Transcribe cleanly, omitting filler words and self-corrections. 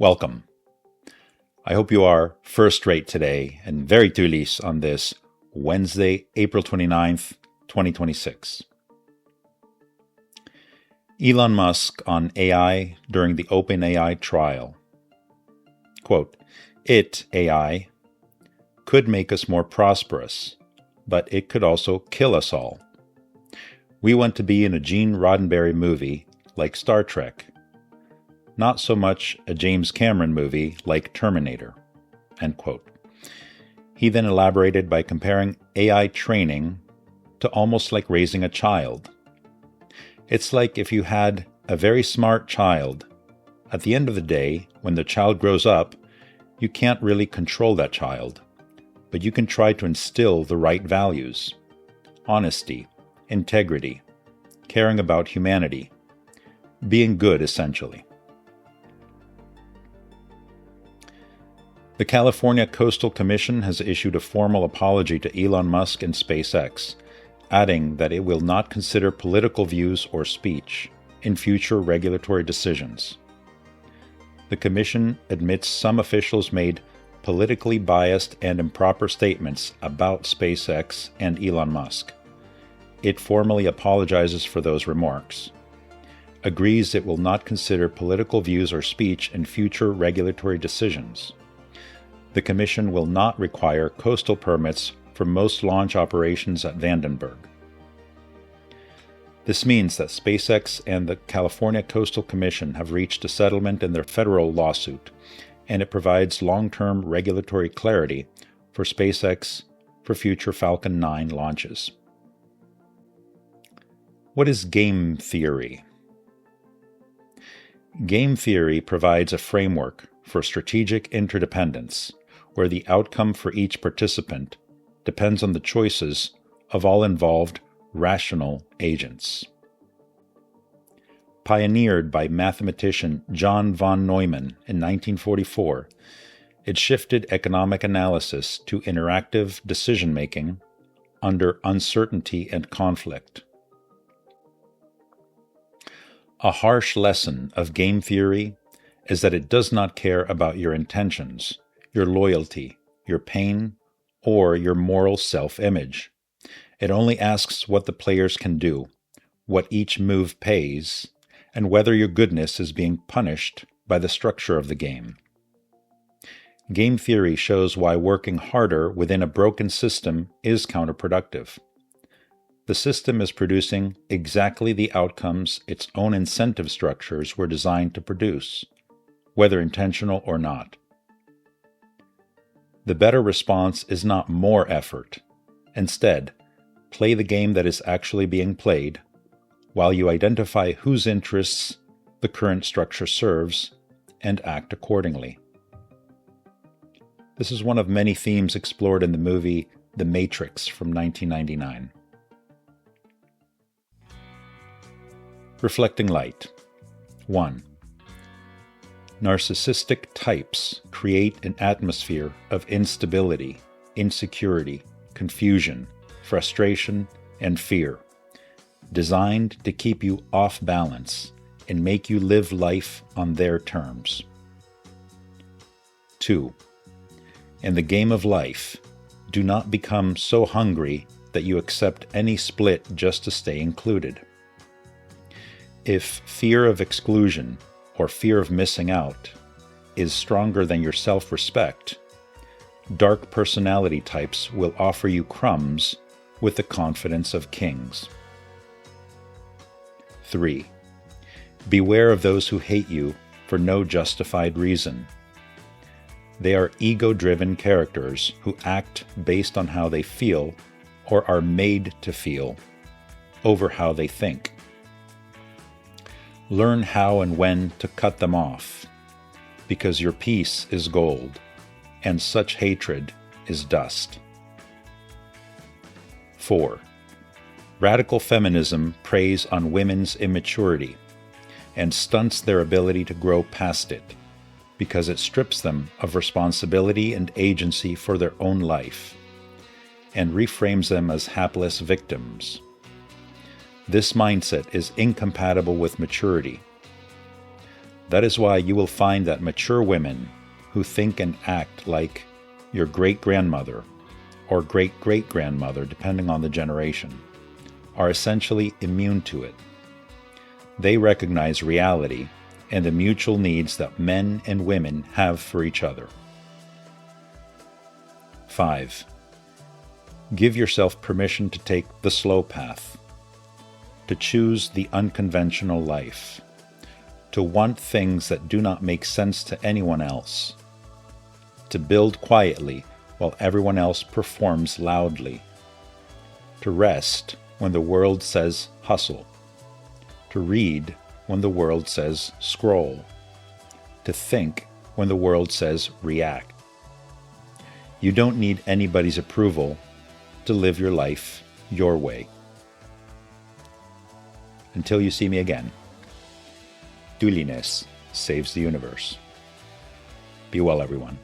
Welcome. I hope you are first rate today and very tulis on this Wednesday, April 29th, 2026. Elon Musk on AI during the OpenAI trial. Quote, AI could make us more prosperous, but it could also kill us all. We want to be in a Gene Roddenberry movie like Star Trek, not so much a James Cameron movie like Terminator, end quote. He then elaborated by comparing AI training to almost like raising a child. It's like if you had a very smart child. At the end of the day, when the child grows up, you can't really control that child, but you can try to instill the right values: honesty, integrity, caring about humanity, being good essentially. The California Coastal Commission has issued a formal apology to Elon Musk and SpaceX, adding that it will not consider political views or speech in future regulatory decisions. The Commission admits some officials made politically biased and improper statements about SpaceX and Elon Musk. It formally apologizes for those remarks, agrees it will not consider political views or speech in future regulatory decisions. The Commission will not require coastal permits for most launch operations at Vandenberg. This means that SpaceX and the California Coastal Commission have reached a settlement in their federal lawsuit, and it provides long-term regulatory clarity for SpaceX for future Falcon 9 launches. What is game theory? Game theory provides a framework for strategic interdependence, where the outcome for each participant depends on the choices of all involved rational agents. Pioneered by mathematician John von Neumann in 1944, it shifted economic analysis to interactive decision-making under uncertainty and conflict. A harsh lesson of game theory is that it does not care about your intentions, your loyalty, your pain, or your moral self-image. It only asks what the players can do, what each move pays, and whether your goodness is being punished by the structure of the game. Game theory shows why working harder within a broken system is counterproductive. The system is producing exactly the outcomes its own incentive structures were designed to produce, whether intentional or not. The better response is not more effort. Instead, play the game that is actually being played, while you identify whose interests the current structure serves and act accordingly. This is one of many themes explored in the movie The Matrix from 1999. Reflecting light. 1. Narcissistic types create an atmosphere of instability, insecurity, confusion, frustration, and fear, designed to keep you off balance and make you live life on their terms. 2. In the game of life, do not become so hungry that you accept any split just to stay included. If fear of exclusion or fear of missing out is stronger than your self-respect, dark personality types will offer you crumbs with the confidence of kings. 3. Beware of those who hate you for no justified reason. They are ego-driven characters who act based on how they feel or are made to feel over how they think. Learn how and when to cut them off, because your peace is gold, and such hatred is dust. 4. Radical feminism preys on women's immaturity and stunts their ability to grow past it, because it strips them of responsibility and agency for their own life, and reframes them as hapless victims. This mindset is incompatible with maturity. That is why you will find that mature women who think and act like your great-grandmother or great-great-grandmother, depending on the generation, are essentially immune to it. They recognize reality and the mutual needs that men and women have for each other. 5. Give yourself permission to take the slow path, to choose the unconventional life, to want things that do not make sense to anyone else, to build quietly while everyone else performs loudly, to rest when the world says hustle, to read when the world says scroll, to think when the world says react. You don't need anybody's approval to live your life your way. Until you see me again, Duliness saves the universe. Be well, everyone.